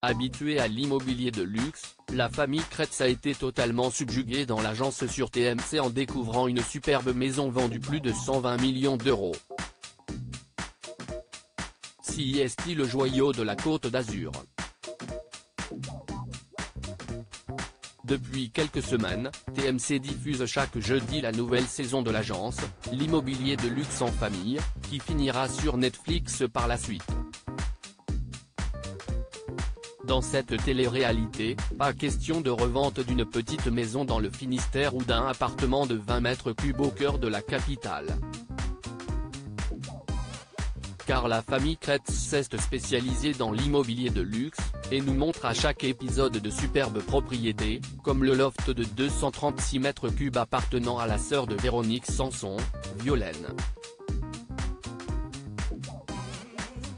Habituée à l'immobilier de luxe, la famille Kretz a été totalement subjuguée dans l'agence sur TMC en découvrant une superbe maison vendue plus de 120 millions d'euros. CIST, le joyau de la Côte d'Azur. Depuis quelques semaines, TMC diffuse chaque jeudi la nouvelle saison de l'agence, l'immobilier de luxe en famille, qui finira sur Netflix par la suite. Dans cette télé-réalité, pas question de revente d'une petite maison dans le Finistère ou d'un appartement de 20 mètres cubes au cœur de la capitale. Car la famille Kretz s'est spécialisée dans l'immobilier de luxe, et nous montre à chaque épisode de superbes propriétés, comme le loft de 236 mètres cubes appartenant à la sœur de Véronique Sanson, Violaine.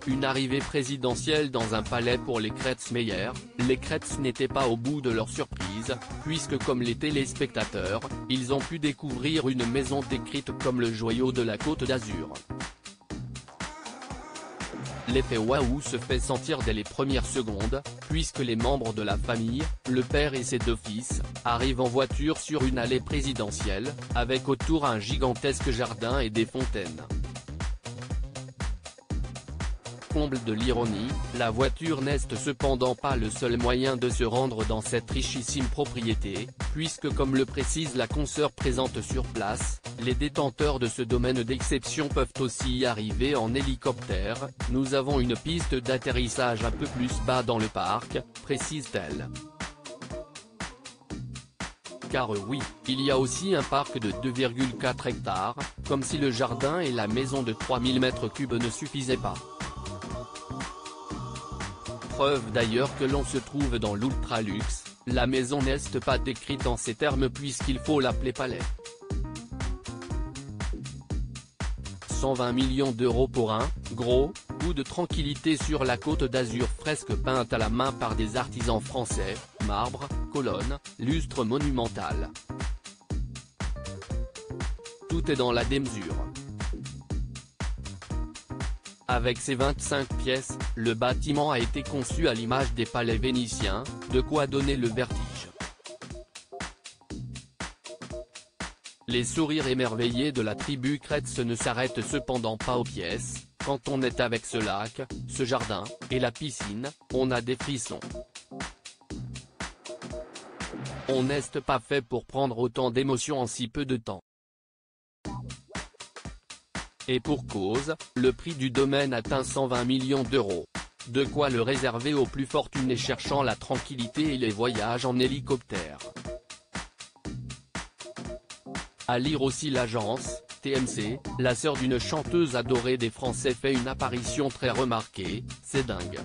Une arrivée présidentielle dans un palais pour les Kretz-Meyer. Les Kretz n'étaient pas au bout de leur surprise, puisque comme les téléspectateurs, ils ont pu découvrir une maison décrite comme le joyau de la Côte d'Azur. L'effet waouh se fait sentir dès les premières secondes, puisque les membres de la famille, le père et ses deux fils, arrivent en voiture sur une allée présidentielle, avec autour un gigantesque jardin et des fontaines. Comble de l'ironie, la voiture n'est cependant pas le seul moyen de se rendre dans cette richissime propriété, puisque comme le précise la consoeur présente sur place, les détenteurs de ce domaine d'exception peuvent aussi y arriver en hélicoptère. Nous avons une piste d'atterrissage un peu plus bas dans le parc, précise-t-elle. Car oui, il y a aussi un parc de 2,4 hectares, comme si le jardin et la maison de 3000 m3 ne suffisaient pas. Preuve d'ailleurs que l'on se trouve dans l'ultra-luxe, la maison n'est pas décrite en ces termes puisqu'il faut l'appeler palais. 120 millions d'euros pour un, gros, coup de tranquillité sur la Côte d'Azur, fresque peinte à la main par des artisans français, marbre, colonnes, lustre monumental. Tout est dans la démesure. Avec ses 25 pièces, le bâtiment a été conçu à l'image des palais vénitiens, de quoi donner le vertige. Les sourires émerveillés de la tribu Kretz ne s'arrêtent cependant pas aux pièces. Quand on est avec ce lac, ce jardin, et la piscine, on a des frissons. On n'est pas fait pour prendre autant d'émotions en si peu de temps. Et pour cause, le prix du domaine atteint 120 millions d'euros. De quoi le réserver aux plus fortunés cherchant la tranquillité et les voyages en hélicoptère. À lire aussi l'agence, TMC, la sœur d'une chanteuse adorée des Français fait une apparition très remarquée, c'est dingue.